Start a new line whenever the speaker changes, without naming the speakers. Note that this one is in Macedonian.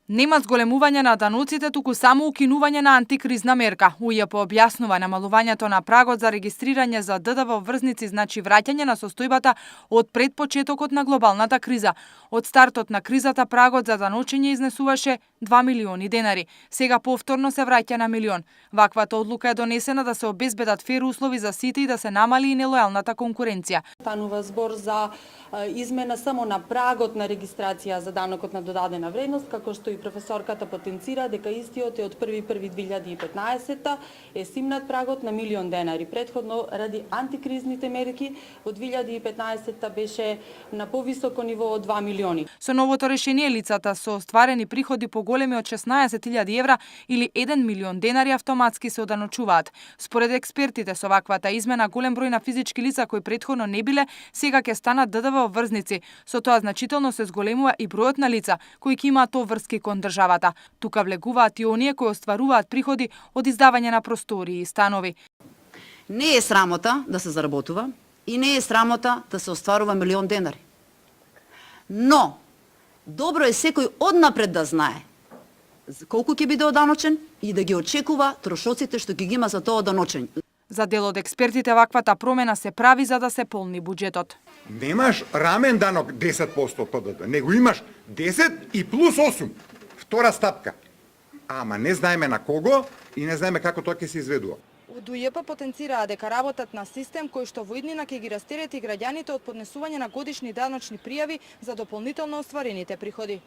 Нема зголемување на даноците, туку само укинување на антикризна мерка. УЈП објаснува намалувањето на прагот за регистрирање за ДДВ врзници значи враќање на состојбата од пред почетокот на глобалната криза. Од стартот на кризата прагот за даночење изнесуваше 2 милиони денари. Сега повторно се враќа на милион. Ваквата одлука е донесена да се обезбедат фер услови за сите и да се намали и нелојалната конкуренција.
Станува збор за измена само на прагот на регистрација за данокот на додадена вредност, како што и професорката потенцира дека истиот е од 1.1.2015 е стимнат прагот на милион денари. Претходно, ради антикризните мерки, од 2015 беше на повисоко ниво од 2 милиони.
Со новото решение лицата со остварени приходи поголеми од 16.000 евра или 1 милион денари автоматски се оданочуваат. Според експертите, со ваквата измена голем број на физички лица кои претходно не биле, сега ќе станат ДДВ врзници. Со тоа значително се зголемува и бројот на лица кои ќе имаат обврски кон државата. Тука влегуваат и оние кои остваруваат приходи од издавање на простории и станови.
Не е срамота да се заработува и не е срамота да се остварува милион денари. Но, добро е секој однапред да знае колку ќе биде оданочен и да ги очекува трошоците што ги има за тоа оданочење.
За дел од експертите ваквата промена се прави за да се полни буџетот.
Немаш рамен данок 10% ПДД, него имаш 10 и плюс 8. Втора стапка. Ама не знаеме на кого и не знаеме како тоа ќе се изведува.
Од УЈП потенцираа дека работат на систем кој што во иднина ќе ги растерети граѓаните од поднесување на годишни даночни пријави за дополнително остварените приходи.